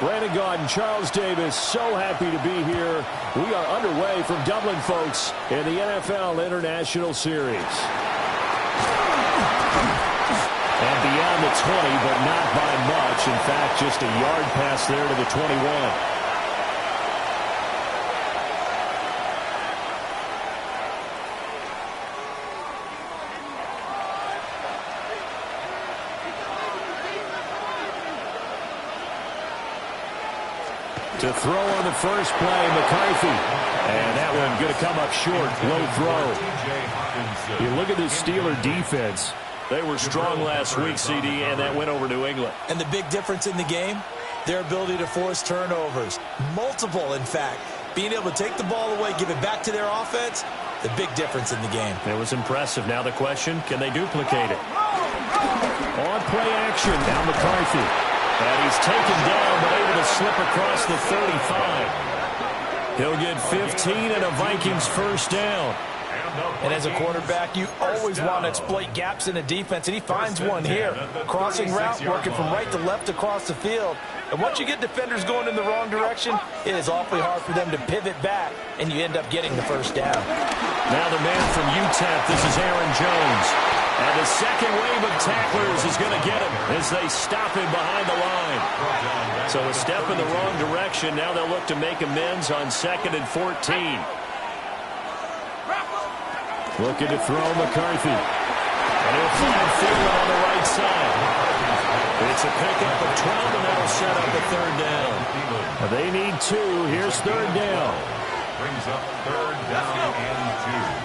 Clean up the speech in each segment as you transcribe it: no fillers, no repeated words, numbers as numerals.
Brandon Gaudin, Charles Davis, so happy to be here. We are underway from Dublin, folks, in the NFL International Series. And beyond the 20, but not by much. In fact, just a yard pass there to the 21. To throw on the first play, McCarthy. And that one going to come up short. Low throw. You look at this Steeler defense. They were strong last week, CD, and that went over New England. And the big difference in the game, their ability to force turnovers. Multiple, in fact. Being able to take the ball away, give it back to their offense, the big difference in the game. It was impressive. Now the question, can they duplicate it? On play action, now McCarthy. And he's taken down, but able to slip across the 35. He'll get 15 and a Vikings first down. And as a quarterback, you always want to exploit gaps in the defense, and he finds one here. Crossing route, working from right to left across the field. And once you get defenders going in the wrong direction, it is awfully hard for them to pivot back, and you end up getting the first down. Now the man from UTEP, this is Aaron Jones. And the second wave of tacklers is going to get him as they stop him behind the line. So a step in the wrong direction. Now they'll look to make amends on 2nd and 14. Looking to throw McCarthy. And he'll find Thielen on the right side. It's a pickup of 12, and that'll set up a third down. They need 2. Here's third down. Brings up third down and 2.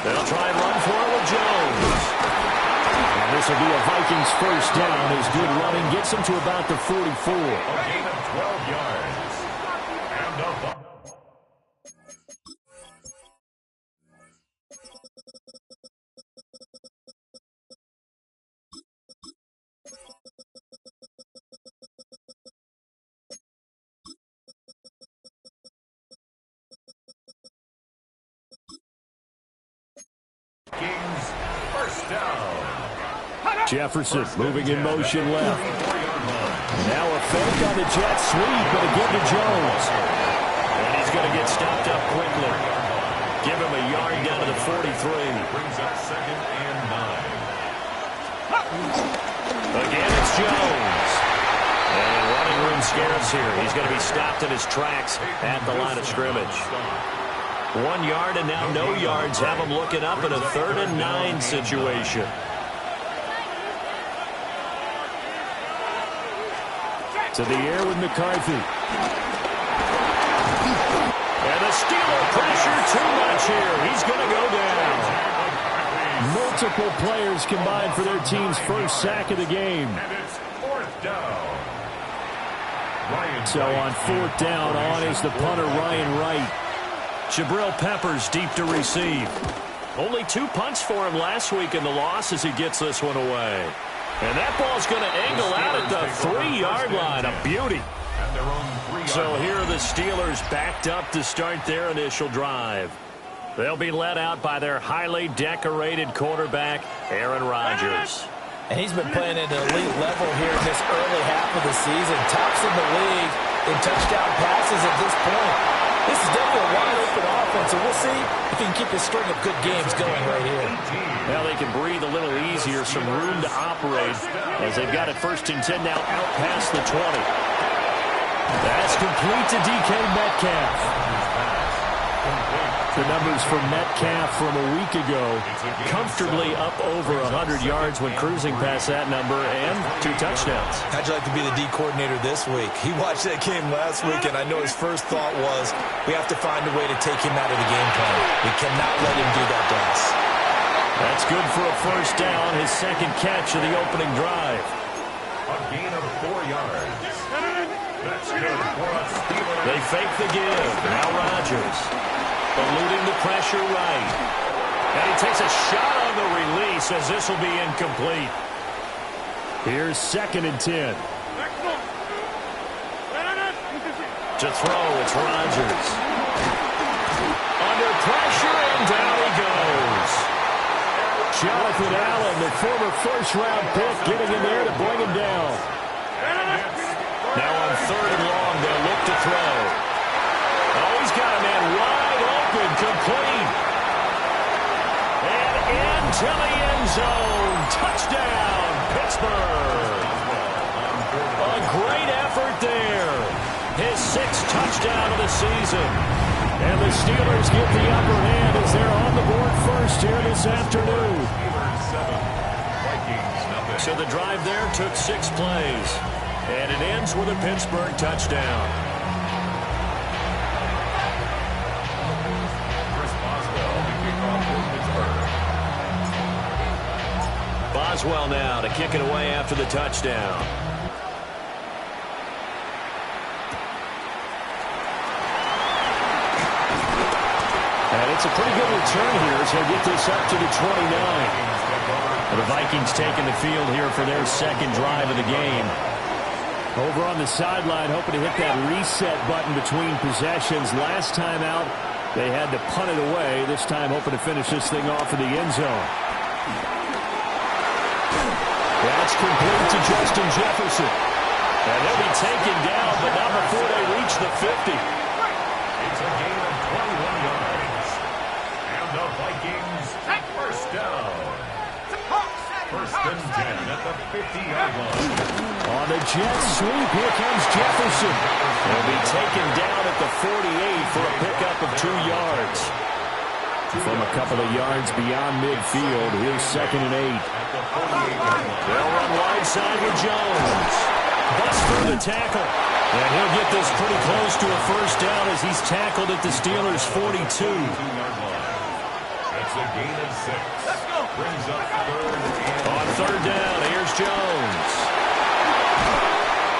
They'll try and run for it with Jones. And this will be a Vikings first down. His good running gets him to about the 44. A gain of 12 yards. And a ball. First down. Jefferson moving in motion left. Now a fake on the jet sweep, but again to Jones. And he's going to get stopped up quickly. Give him a yard down to the 43. Brings up 2nd and 9. Again, it's Jones. And running room scarce here. He's going to be stopped in his tracks at the line of scrimmage. 1 yard and now no yards. Have him looking up in a 3rd and 9 situation. To the air with McCarthy. And the Steeler pressure too much here. He's going to go down. Multiple players combined for their team's first sack of the game. And it's 4th down. So on 4th down, on is the punter Ryan Wright. Jabril Peppers deep to receive. Only 2 punts for him last week in the loss as he gets this one away. And that ball's going to angle out at the 3-yard line. A beauty. So here are the Steelers backed up to start their initial drive. They'll be led out by their highly decorated quarterback, Aaron Rodgers. And he's been playing at an elite level here in this early half of the season. Tops in the league in touchdown passes at this point. This is definitely a wide-open offense, and we'll see if he can keep a string of good games going right here. Now they can breathe a little easier, some room to operate as they've got it 1st and 10 now out past the 20. That's complete to DK Metcalf. The numbers for Metcalf from a week ago, comfortably up over 100 yards when cruising past that number, and 2 touchdowns. How'd you like to be the D coordinator this week? He watched that game last week, and I know his first thought was, we have to find a way to take him out of the game plan. We cannot let him do that to us. That's good for a first down, his 2nd catch of the opening drive. A gain of 4 yards. That's good for a Steeler. They fake the give. Now Rodgers. Eluding the pressure right. And he takes a shot on the release as this will be incomplete. Here's 2nd and 10. To throw, it's Rodgers. Under pressure, and down he goes. Jonathan Allen, the former first-round pick, getting in there to bring him down. Now third and long. They'll look to throw. Oh, he's got a man wide open, complete. And into the end zone. Touchdown, Pittsburgh. A great effort there. His sixth touchdown of the season. And the Steelers get the upper hand as they're on the board first here this afternoon. So the drive there took 6 plays. And it ends with a Pittsburgh touchdown. Boswell now to kick it away after the touchdown. And it's a pretty good return here as he'll get this up to the 29. The Vikings taking the field here for their second drive of the game. Over on the sideline, hoping to hit that reset button between possessions. Last time out, they had to punt it away. This time, hoping to finish this thing off in the end zone. That's complete to Justin Jefferson. And they'll be taken down, but not before they reach the 50. It's a gain of 21 yards. And the Vikings take first down. First and 10 at the 50-yard line. On the jet sweep, here comes Jefferson. He'll be taken down at the 48 for a pickup of 2 yards. From a couple of yards beyond midfield, here's 2nd and 8. They'll run wide side with Jones. Bust through the tackle. And he'll get this pretty close to a first down as he's tackled at the Steelers' 42. That's a gain of 6. Brings up on third down, here's Jones.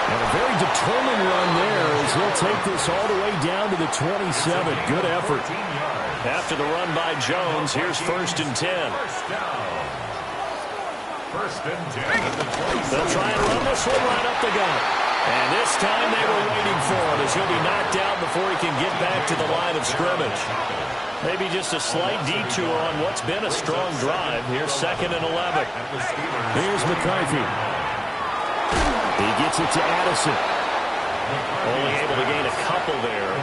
And a very determined run there as he'll take this all the way down to the 27. Good effort. After the run by Jones, here's 1st and 10. First and 10 at the 27. They'll try and run this one right up the gut. And this time they were waiting for it as he'll be knocked out before he can get back to the line of scrimmage. Maybe just a slight detour on what's been a strong drive. Here's 2nd and 11. Here's McCarthy. He gets it to Addison. Only able to gain a couple there.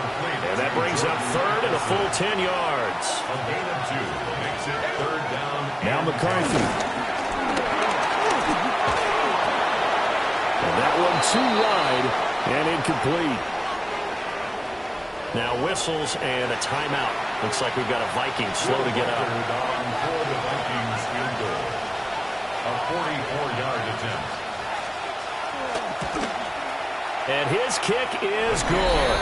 And that brings up 3rd and a full 10 yards. A gain of 2 makes it 3rd down. Now McCarthy. And that one too wide and incomplete. Now whistles and a timeout. Looks like we've got a Vikings slow to get up. For the Vikings field goal. A 44-yard attempt. And his kick is good.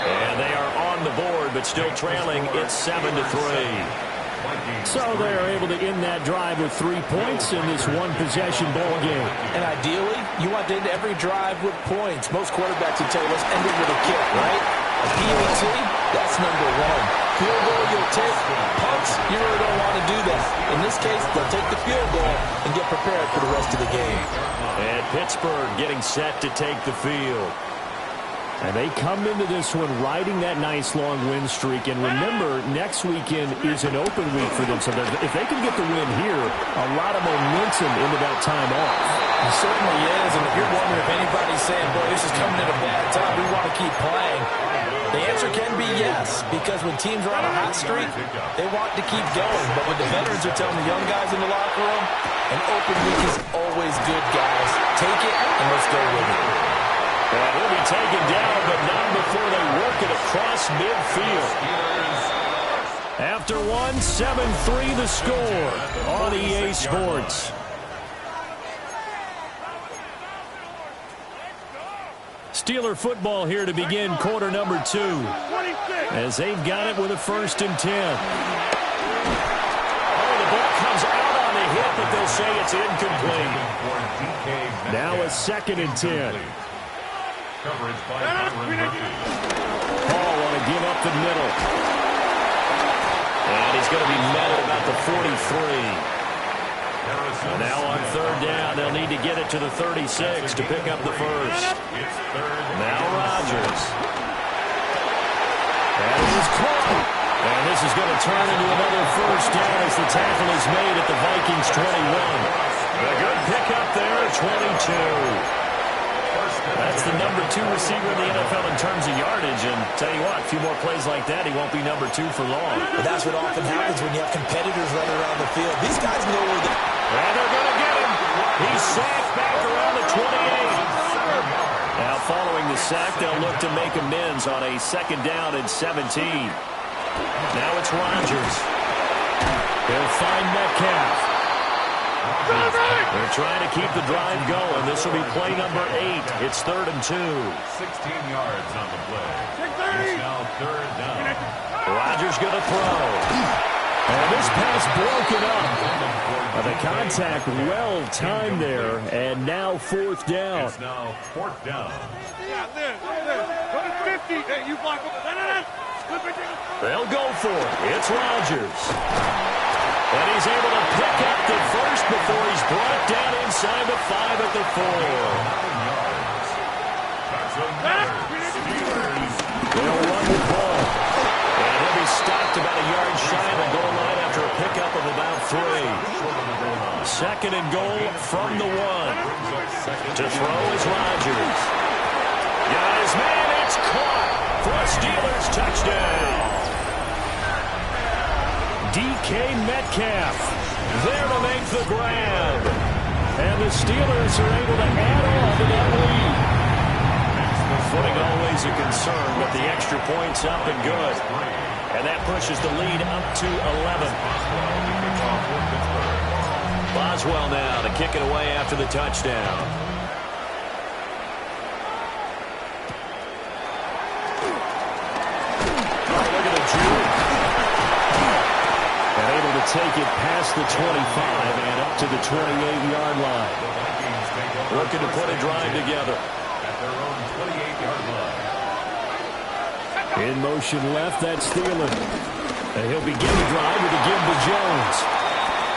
And they are on the board, but still trailing. It's 7-3. So they are able to end that drive with 3 points in this one-possession ball game. And ideally, you want to end every drive with points. Most quarterbacks would tell you, let's end it with a kick, right? A PAT, that's number 1. Field goal you'll take. Punts, you really don't want to do that. In this case, they'll take the field goal and get prepared for the rest of the game. And Pittsburgh getting set to take the field. And they come into this one riding that nice long win streak. And remember, next weekend is an open week for them. So if they can get the win here, a lot of momentum into that time off. It certainly is. And if you're wondering if anybody's saying, boy, this is coming at a bad time, we want to keep playing, the answer can be yes. Because when teams are on a hot streak, they want to keep going. But when the veterans are telling the young guys in the locker room, an open week is always good, guys. Take it and let's go with it. And he'll be taken down, but not before they work it across midfield. After one, 7-3 the score on EA Sports. Steeler football here to begin quarter number 2. As they've got it with a 1st and 10. Oh, the ball comes out on the hit, but they'll say it's incomplete. Now a 2nd and 10. Coverage by Paul want to give up the middle. And he's going to be met at about the 43. And now on 3rd down, they'll need to get it to the 36 to pick up the first. Now Rodgers. And it is caught. And this is going to turn into another first down as the tackle is made at the Vikings 21. A good pickup there at 22. That's the number 2 receiver in the NFL in terms of yardage. And tell you what, a few more plays like that, he won't be number 2 for long. But that's what often happens when you have competitors running around the field. These guys know where they... And they're going to get him. He's sacked back around the 28. Now, following the sack, they'll look to make amends on a 2nd down and 17. Now it's Rodgers. He'll find Metcalf. They're trying to keep the drive going. This will be play number 8. It's 3rd and 2. 16 yards on the play. It's now 3rd down. Rodgers going to throw. And this pass broken up. The contact well timed there. And now 4th down. It's now 4th down. They'll go for it. It's Rodgers. And he's able to pick up the first before he's brought down inside the 5 at the 4. They'll run the ball. And he'll be stopped about a yard shy of the goal line after a pickup of about 3. 2nd and goal from the 1. To throw is Rodgers. Got his man. It's caught for a Steelers touchdown. DK Metcalf there to make the grab. And the Steelers are able to add on to that lead. Footing always a concern, but the extra point's up and good. And that pushes the lead up to 11. Boswell now to kick it away after the touchdown. Look at the juke. And able to take it past the 25 and up to the 28-yard line. Looking to put a drive together. At their own 28-yard line. In motion left, that's Thielen. And he'll begin the drive with a give to Jones.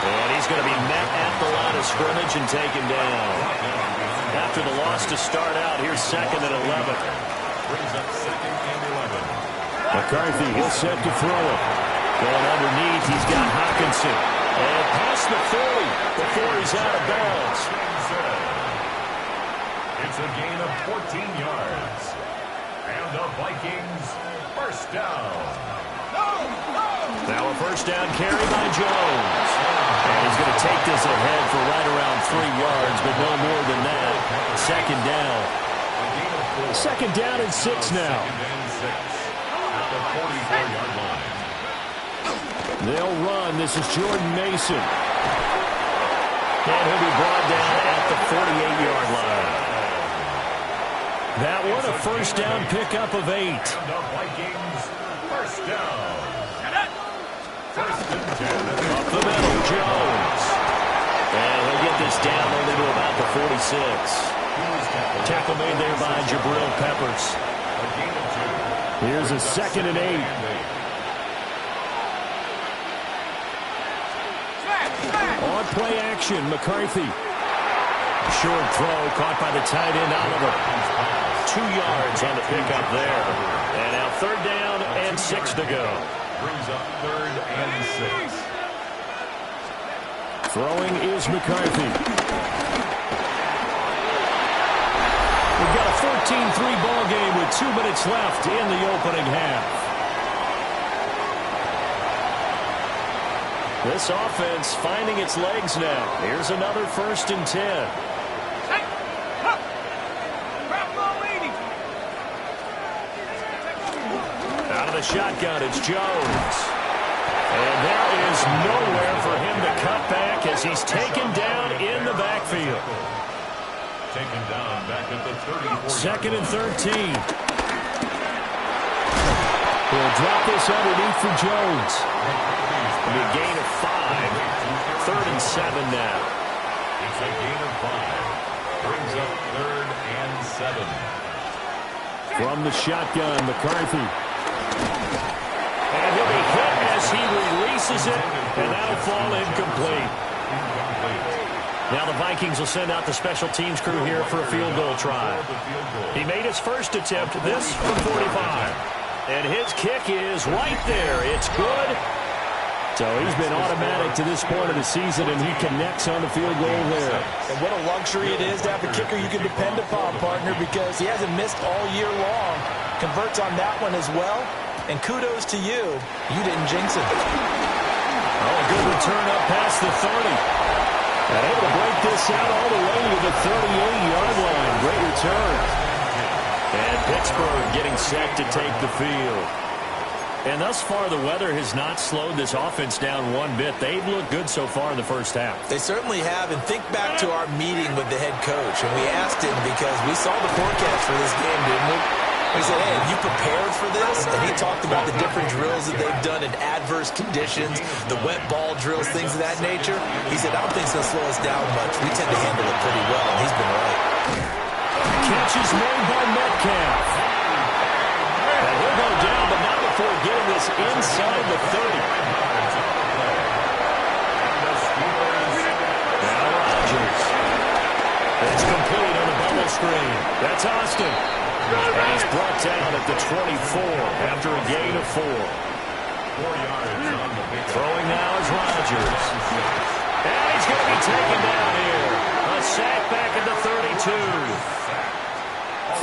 And he's going to be met at the line of scrimmage and taken down. After the loss to start out, here's 2nd and 11. Brings up 2nd and 11. McCarthy, he'll set to throw it. Going underneath, he's got Hockenson. And past the 40 before he's out of bounds. It's a gain of 14 yards. And the Vikings first down. Now a first down carry by Jones. And he's going to take this ahead for right around 3 yards, but no more than that. 2nd down. 2nd down and 6 now. At the 44-yard line. They'll run. This is Jordan Mason. And he'll be brought down at the 48-yard line. That one a first down pickup of 8. And the Vikings first down. First and 10. Up the middle, Jones. And he'll get this down only to about the 46. Tackle made there by Jabril Peppers. Here's a 2nd and 8. On play action, McCarthy. Short throw caught by the tight end Oliver. 2 yards on the pickup there. And now 3rd down and 6 to go. Brings up 3rd and 6. Throwing is McCarthy. We've got a 14-3 ball game with 2 minutes left in the opening half. This offense finding its legs now. Here's another 1st and 10. Out of the shotgun, it's Jones. And there is nowhere for him to cut back as he's taken down in the backfield. Taken down back at the 34. 2nd and 13. He'll drop this underneath for Jones. It'll be a gain of 5. 3rd and 7 now. It's a gain of 5. Brings up 3rd and 7. From the shotgun, McCarthy. And he'll be hit as he releases it, and that'll fall incomplete. Now the Vikings will send out the special teams crew here for a field goal try. He made his first attempt, this from 45. And his kick is right there. It's good So he's been automatic to this point of the season, and he connects on the field goal there. And what a luxury it is to have a kicker you can depend upon, partner, because he hasn't missed all year long. Converts on that one as well. And kudos to you. You didn't jinx it. Oh, a good return up past the 30. And able to break this out all the way to the 38-yard line. Great return. And Pittsburgh getting set to take the field. And thus far, the weather has not slowed this offense down one bit. They've looked good so far in the first half. They certainly have. And think back to our meeting with the head coach. And we asked him because we saw the forecast for this game, didn't we? We said, hey, have you prepared for this? And he talked about the different drills that they've done in adverse conditions, the wet ball drills, things of that nature. He said, I don't think it's going to slow us down much. We tend to handle it pretty well, and he's been right. Catch is made by Metcalf. And he'll go down, but not before getting this inside the 30. Now Rodgers. It's complete on the bubble screen. That's Austin. And he's brought down at the 24 after a gain of 4. 4 yards on the big. Throwing now is Rodgers. And he's going to be taken down here. A sack back at the 32.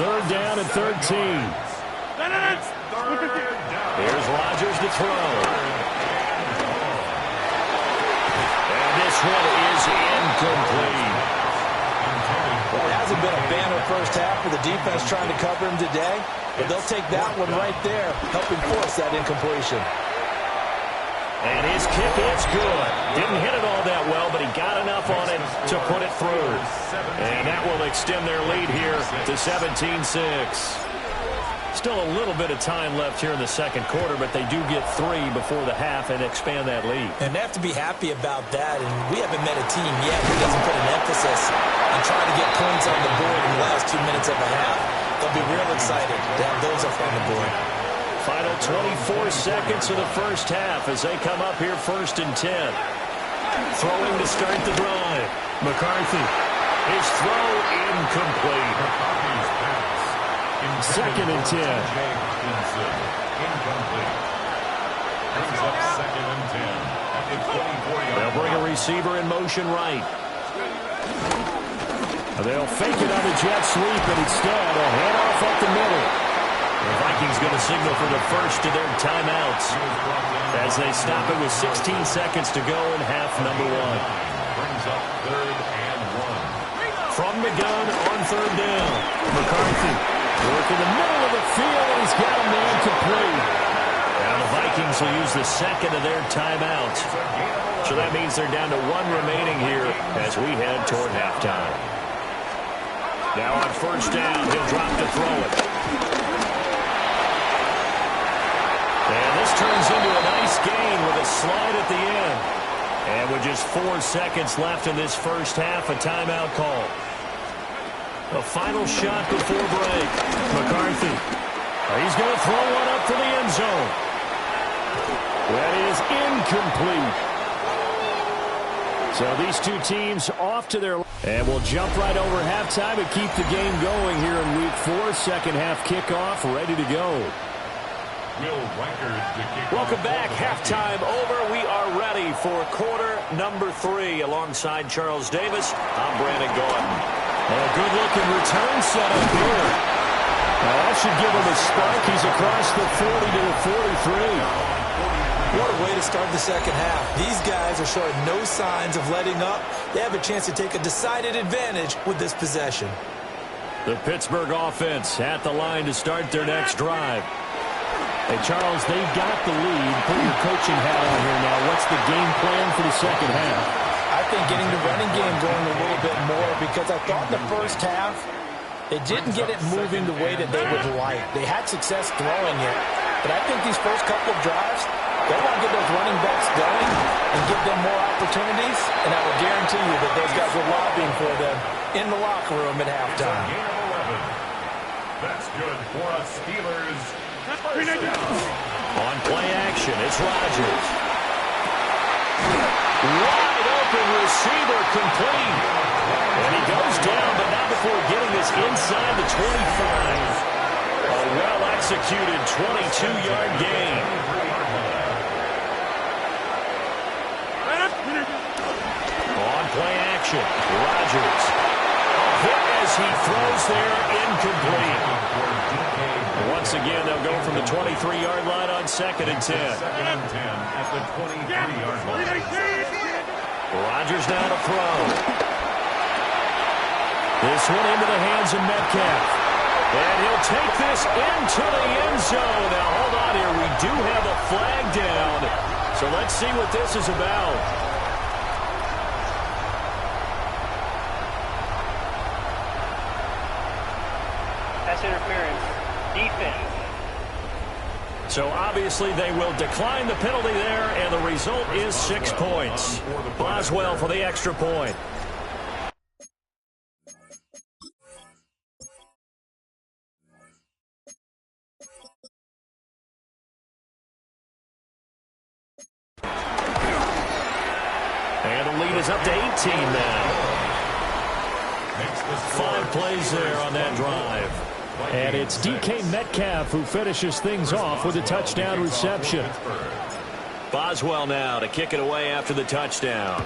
Third down and 13. Here's Rodgers to throw. And this one is incomplete. Well, it hasn't been a banner first half for the defense trying to cover him today, but they'll take that one right there, helping force that incompletion. And his kick is good. Didn't hit it all that well, but he got enough on it to put it through. And that will extend their lead here to 17-6. Still a little bit of time left here in the second quarter, but they do get 3 before the half and expand that lead. And they have to be happy about that, and we haven't met a team yet who doesn't put an emphasis on trying to get points on the board in the last 2 minutes of a half. They'll be real excited to have those up on the board. Final 24 seconds of the first half as they come up here first and 10. Throwing to start the drive. McCarthy. His throw incomplete. Second and 10. They'll bring a receiver in motion right. They'll fake it on a jet sweep, and instead a handoff up the middle. The Vikings going to signal for the first of their timeouts as they stop it with 16 seconds to go in half number 1. Brings up 3rd and 1. From the gun on 3rd down. McCarthy working the middle of the field, and he's got a man complete. Now the Vikings will use the second of their timeouts. So that means they're down to 1 remaining here as we head toward halftime. Now on first down, he'll drop to throw it. And this turns into a nice gain with a slide at the end. And with just 4 seconds left in this first half, a timeout call. A final shot before break. McCarthy. He's going to throw one up for the end zone. That is incomplete. So these two teams off to their... And we'll jump right over halftime and keep the game going here in Week 4. Second half kickoff ready to go. Welcome back. Halftime over. We are ready for quarter number 3. Alongside Charles Davis, I'm Brandon Gordon. A good-looking return set up here. Now that should give him a spark. He's across the 40 to the 43. What a way to start the second half. These guys are showing no signs of letting up. They have a chance to take a decided advantage with this possession. The Pittsburgh offense at the line to start their next drive. Hey, Charles, they've got the lead. Put your coaching hat on here now. What's the game plan for the second half? I think getting the running game going a little bit more, because I thought in the first half they didn't get it moving the way that they would like. They had success throwing it, but I think these first couple of drives, they want to get those running backs going and give them more opportunities, and I will guarantee you that those guys were lobbying for them in the locker room at halftime. That's good for us Steelers. On play action, it's Rodgers. Wide open receiver complete. And he goes down, but not before getting this inside the 25. A well-executed 22-yard gain. action. Rodgers. Hit as he throws there, incomplete. Once again, they'll go from the 23-yard line on 2nd and 10. Second and 10 at the 23-yard line. Rodgers now to throw. This one into the hands of Metcalf. And he'll take this into the end zone. Now, hold on here. We do have a flag down. So let's see what this is about. Pass interference. Defense. So obviously they will decline the penalty there, and the result is 6 points. Boswell for the extra point. And the lead is up to 18 now. 5 plays there on that drive. And it's DK Metcalf who finishes things off with a touchdown reception. Boswell now to kick it away after the touchdown.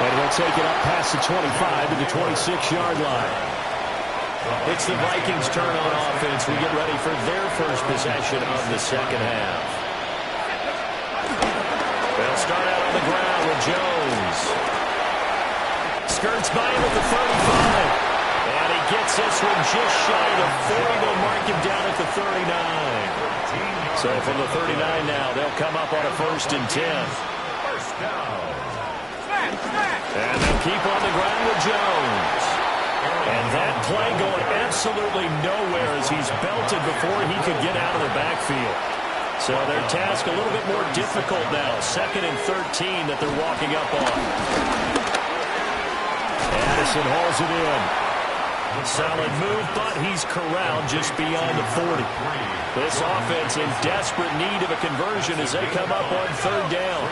And we'll take it up past the 25 to the 26-yard line. It's the Vikings' turn on offense. We get ready for their first possession of the second half. They'll start out on the ground with Jones. Skirts by him at the 35. And he gets this one just shy of the 40. They'll mark him down at the 39. So from the 39 now, they'll come up on a 1st and 10. First down. And they'll keep on the ground with Jones. And that play going absolutely nowhere as he's belted before he could get out of the backfield. So their task a little bit more difficult now. 2nd and 13 that they're walking up on. Addison hauls it in. Solid move, but he's corralled just beyond the 40. This offense in desperate need of a conversion as they come up on 3rd down.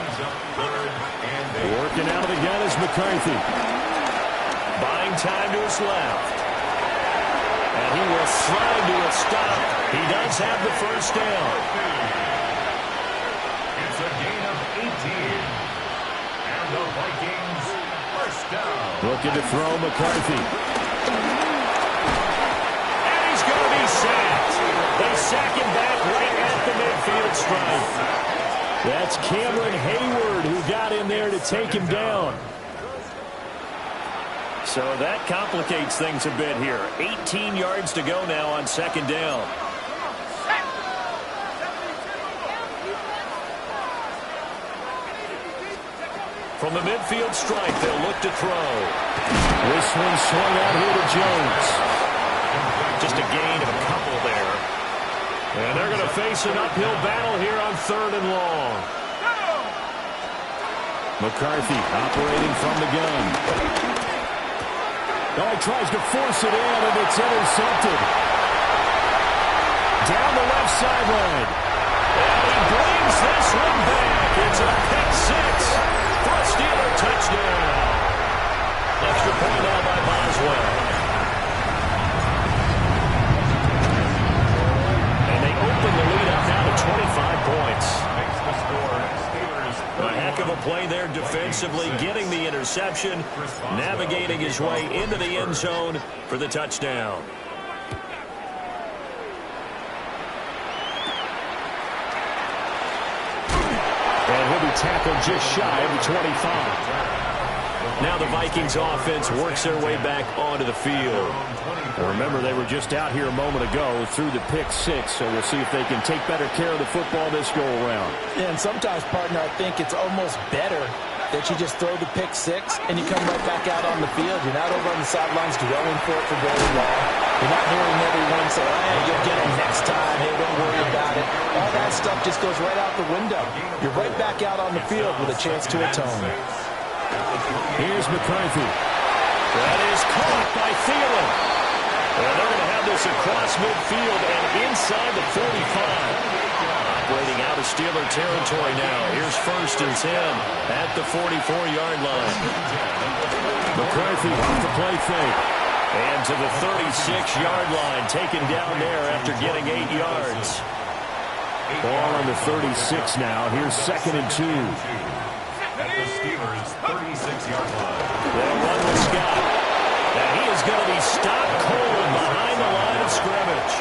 Working out of the gun is McCarthy. Buying time to his left. And he will slide to a stop. He does have the 1st down. It's a gain of 18. And the Vikings, 1st down. Looking to throw McCarthy. And he's going to be sacked. They sack him back right at the midfield stripe. That's Cameron Hayward who got in there to take him down. So that complicates things a bit here. 18 yards to go now on 2nd down. From the midfield stripe, they'll look to throw. This one swung out here to Jones. Just a gain of a couple there. And they're going to face an uphill battle here on 3rd and long. McCarthy operating from the gun. Oh, he tries to force it in, and it's intercepted. Down the left sideline. And he brings this one back. It's a pick 6 for a Steeler touchdown. Extra point now by Boswell. And they open the lead up now to 25 points. Makes the score. Steelers. A heck of a play there defensively, getting the interception, navigating his way into the end zone for the touchdown. And he'll be tackled just shy of the 25. Now the Vikings offense works their way back onto the field. And remember, they were just out here a moment ago through the pick 6, so we'll see if they can take better care of the football this go-around. And sometimes, partner, I think it's almost better that you just throw the pick 6 and you come right back out on the field. You're not over on the sidelines dwelling for it for very long. You're not hearing everyone say, hey, you'll get it next time. Hey, don't worry about it. All that stuff just goes right out the window. You're right back out on the field with a chance to atone. Here's McCarthy. That is caught by Thielen. And they're going to have this across midfield and inside the 45. Operating out of Steeler territory now. Here's 1st and 10 at the 44-yard line. McCarthy off the play fake. And to the 36-yard line, taken down there after getting 8 yards. Ball on the 36 now. Here's 2nd and 2. At the Steelers' 36-yard line. They'll run with Scott. And he is going to be stopped cold behind the line of scrimmage.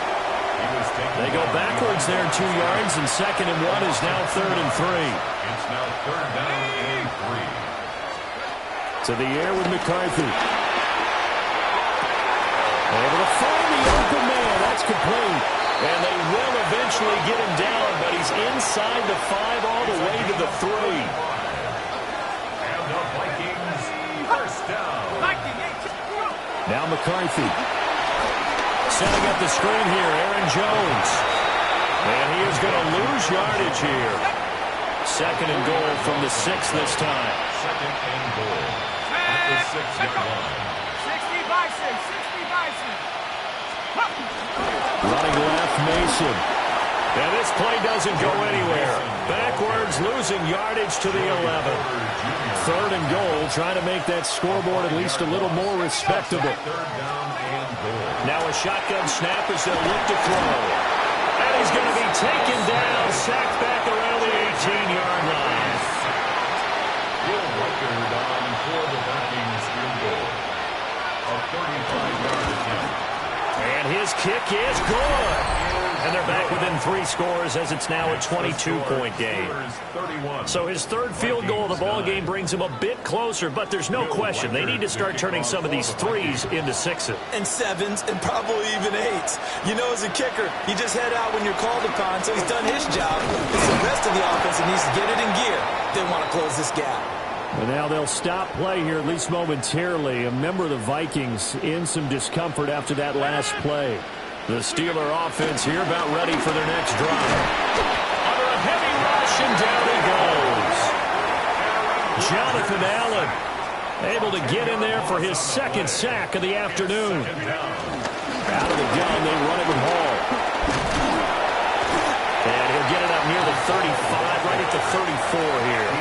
They go backwards there 2 yards, and 2nd and 1 is now 3rd and 3. It's now 3rd down and 3. To the air with McCarthy. Able to find the open man. That's complete. And they will eventually get him down, but he's inside the 5 all the way to the 3. And the Vikings, first down. Now McCarthy. Setting up the screen here, Aaron Jones. And he is going to lose yardage here. 2nd and goal from the 6 this time. 2nd and goal at the 6-yard line. 60 Bison, 60 Bison. Running left, Mason. And this play doesn't go anywhere. Backwards, losing yardage to the 11. 3rd and goal, trying to make that scoreboard at least a little more respectable. 3rd down and goal. Now a shotgun snap as they'll look to throw. And he's going to be taken down, sacked back around the 18-yard line. Will record on for the Vikings field goal. A 35-yard attempt. And his kick is good. And they're back within 3 scores as it's now a 22-point game. So his 3rd field goal of the ball game brings him a bit closer, but there's no question they need to start turning some of these 3s into 6s. And 7s, and probably even 8s. You know, as a kicker, you just head out when you're called upon, so he's done his job. It's the rest of the offense that needs to get it in gear. They want to close this gap. And now they'll stop play here, at least momentarily. A member of the Vikings in some discomfort after that last play. The Steeler offense here about ready for their next drive. Under a heavy rush, and down he goes. Jonathan Allen able to get in there for his 2nd sack of the afternoon. Out of the gun, they run it with Hall. And he'll get it up near the 35, right at the 34 here.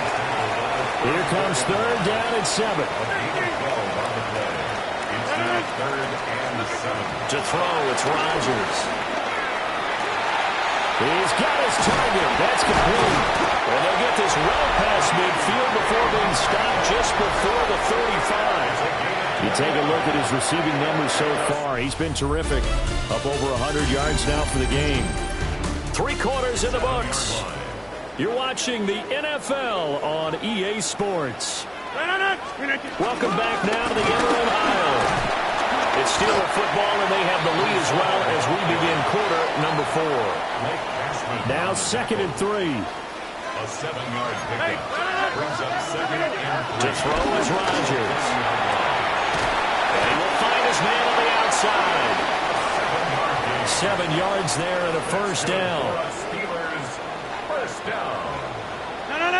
Here comes 3rd down and 7. To throw, it's Rodgers. He's got his target. That's complete. And they'll get this well past midfield before being stopped just before the 35. You take a look at his receiving numbers so far. He's been terrific. Up over 100 yards now for the game. 3 quarters in the books. You're watching the NFL on EA Sports. Welcome back now to the Emerald Isle. It's Steeler football, and they have the lead as well as we begin quarter number 4. Now 2nd and 3. A 7-yard pickup brings up 2nd and 3. To throw is Rodgers. And he will find his man on the outside. 7 yards there and a first down. Steelers, first down. On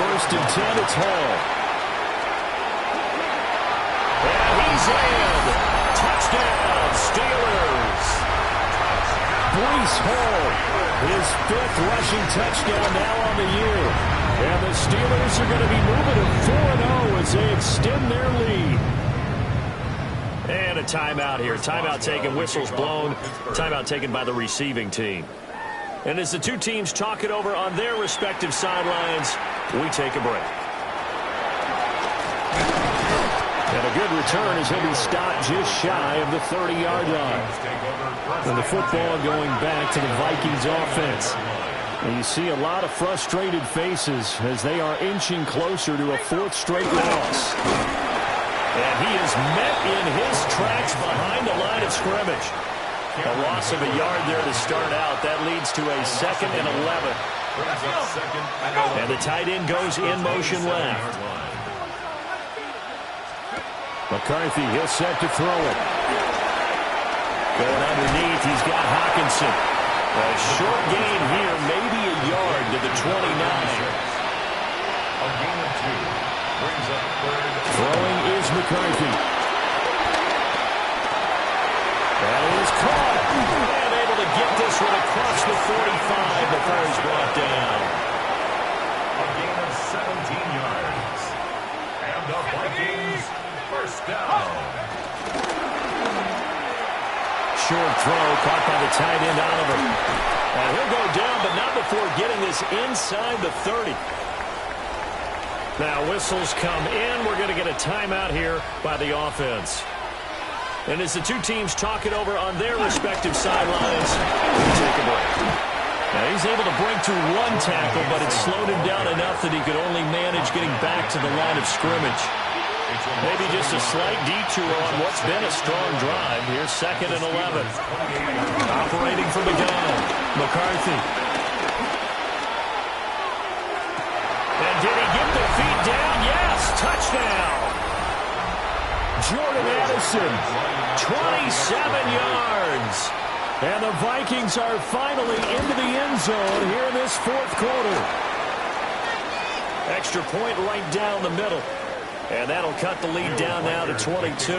1st and 10, it's Hall. And he's in. Touchdown, Steelers. Breece Hall, his 5th rushing touchdown now on the year. And the Steelers are going to be moving to 4-0 as they extend their lead. And a timeout here. Timeout taken, whistles blown. Timeout taken by the receiving team. And as the 2 teams talk it over on their respective sidelines, we take a break. And a good return as he'll be stopped just shy of the 30-yard line. And the football going back to the Vikings offense. And you see a lot of frustrated faces as they are inching closer to a 4th straight loss. And he is met in his tracks behind the line of scrimmage. A loss of a yard there to start out. That leads to a 2nd and 11. And the tight end goes in motion left. McCarthy, he'll set to throw it. Going underneath, he's got Hawkinson. A short gain here, maybe a yard to the 29. A gain of 2 brings up 3rd. Throwing is McCarthy. That is caught. And able to get this one across the 45 before he's brought down. A gain of 17 yards. And the Vikings, first down. short throw caught by the tight end Oliver. And he'll go down, but not before getting this inside the 30. Now whistles come in. We're going to get a timeout here by the offense. And as the two teams talk it over on their respective sidelines, we take a break. Now he's able to break through one tackle, but it slowed him down enough that he could only manage getting back to the line of scrimmage. Maybe just a slight detour on what's been a strong drive. Here's 2nd and 11. Operating from the gun, McCarthy. And did he get the feet down? Yes, touchdown. Jordan Addison, 27 yards. And the Vikings are finally into the end zone here in this 4th quarter. Extra point right down the middle. And that'll cut the lead down now to 22.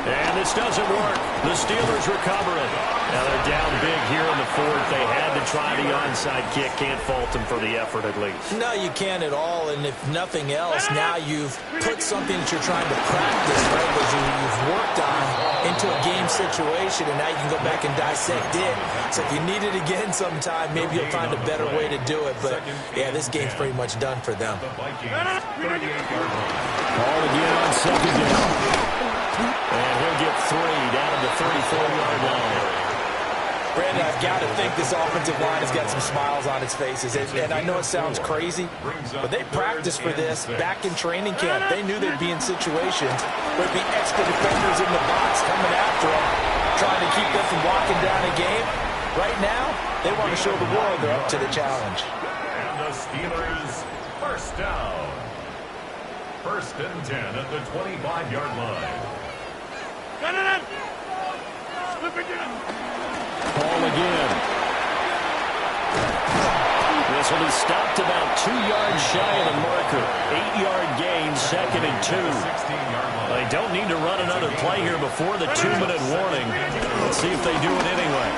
And this doesn't work. The Steelers recover it. Now they're down big here in the 4th. They had to try the onside kick. Can't fault them for the effort at least. No, you can't at all. And if nothing else, now you've put something that you're trying to practice, right, that you've worked on into a game situation, and now you can go back and dissect it. So if you need it again sometime, maybe you'll find a better way to do it. But, yeah, this game's pretty much done for them. Ball again on 2nd down. And he'll get 3 down at the 34-yard line. Brandon, I've got to think this offensive line has got some smiles on its faces. And I know it sounds crazy, but they practiced for this back in training camp. They knew they'd be in situations where there'd be extra defenders in the box coming after them, trying to keep them from locking down a game. Right now, they want to show the world they're up to the challenge. And the Steelers, first down. 1st and 10 at the 25-yard line. Ball again. This will be stopped about 2 yards shy of the marker. 8-yard gain, 2nd and 2. They don't need to run another play here before the 2-minute warning. Let's see if they do it anyway.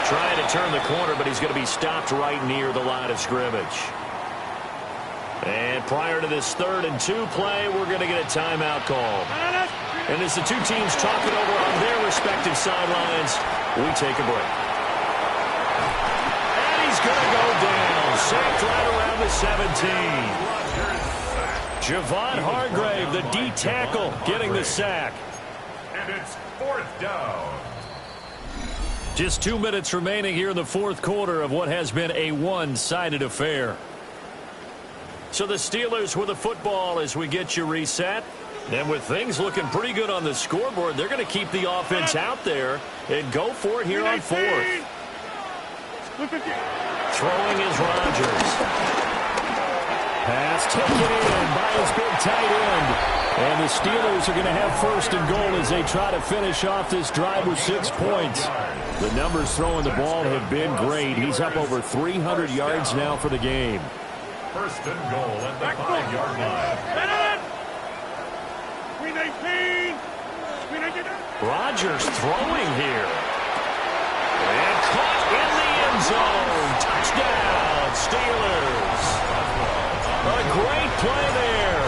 Trying to turn the corner, but he's going to be stopped right near the line of scrimmage. And prior to this 3rd and 2 play, we're going to get a timeout call. And as the two teams talk it over on their respective sidelines, we take a break. And he's going to go down. Sacked right around the 17. Javon Hargrave, the D tackle, getting the sack. And it's 4th down. Just 2 minutes remaining here in the 4th quarter of what has been a one-sided affair. So the Steelers with the football as we get you reset. And with things looking pretty good on the scoreboard, they're going to keep the offense out there and go for it here on 4th. Throwing is Rodgers. Pass taken in by his big tight end. And the Steelers are going to have 1st and goal as they try to finish off this drive with 6 points. The numbers throwing the ball have been great. He's up over 300 yards now for the game. 1st and goal at the 5-yard line. Rodgers throwing here. And caught in the end zone. Touchdown, Steelers. A great play there.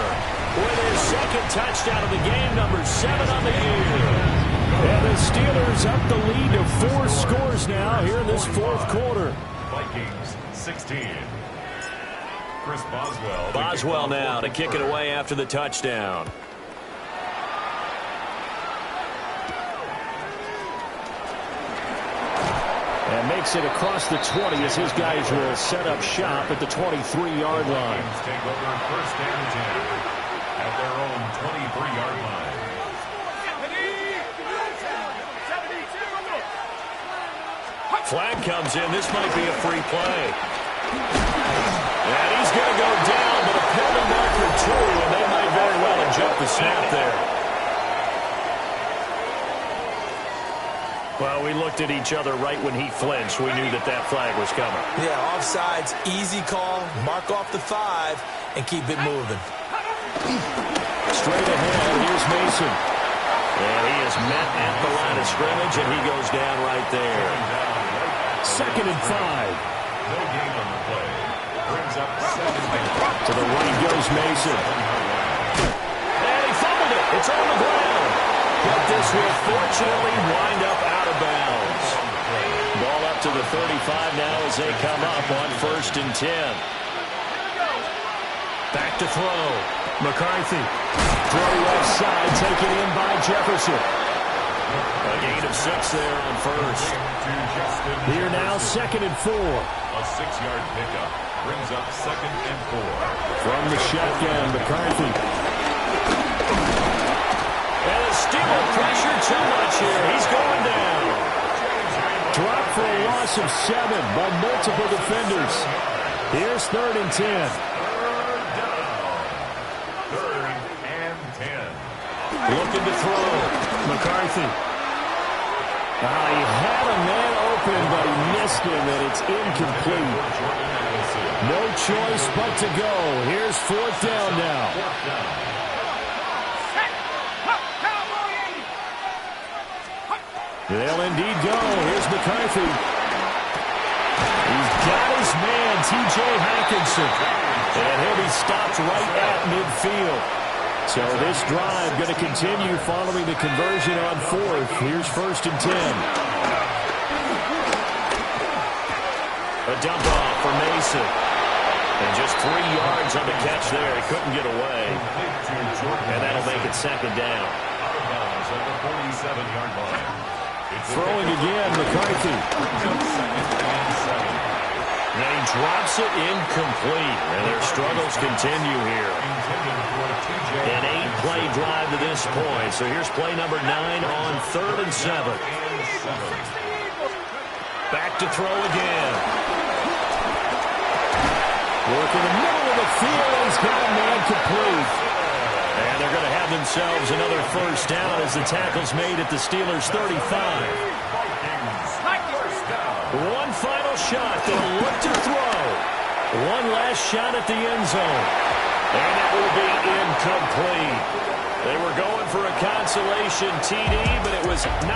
With his 2nd touchdown of the game, number 7 on the year. And the Steelers up the lead to 4 scores now here in this 4th quarter. Vikings 16. Chris Boswell. Boswell now to kick it away after the touchdown. And makes it across the 20 as his guys will set up shop at the 23-yard line. Take over 1st and 10 at their own 23-yard line. Flag comes in. This might be a free play. And he's going to go down, but a penalty marker 2, and they might very well have jumped the snap there. Well, we looked at each other right when he flinched. We knew that that flag was coming. Yeah, offsides, easy call, mark off the 5, and keep it moving. Straight ahead, here's Mason. And he is met at the line of scrimmage, and he goes down right there. 2nd and 5. No gain on the play. Brings up 7. To the right goes Mason. This will fortunately wind up out of bounds. Ball up to the 35 now as they come up on 1st and 10. Back to throw. McCarthy. Throw left side, taken in by Jefferson. A gain of 6 there on 1st. Here now, 2nd and 4. A 6-yard pickup brings up 2nd and 4. From the shotgun, McCarthy. And the Steelers pressure too much here. He's going down. Dropped for a loss of 7 by multiple defenders. Here's 3rd and 10. 3rd and 10. Looking to throw. McCarthy. He had a man open, but he missed him, and it's incomplete. No choice but to go. Here's 4th down now. They'll indeed go. Here's McCarthy. He's got his man, T.J. Hawkinson. And he'll be stopped right at midfield. So this drive going to continue following the conversion on 4th. Here's 1st and 10. A dump off for Mason. And just 3 yards on the catch there. He couldn't get away. And that'll make it 2nd down. At the 47-yard line. Throwing again, McCarthy. And he drops it incomplete. And their struggles continue here. An 8-play drive to this point. So here's play number 9 on 3rd and 7. Back to throw again. Work in the middle of the field. He's got a man complete. And they're going to have themselves another 1st down as the tackle's made at the Steelers' 35. One final shot. They'll look to throw. One last shot at the end zone. And it will be incomplete. They were going for a consolation TD, but it was not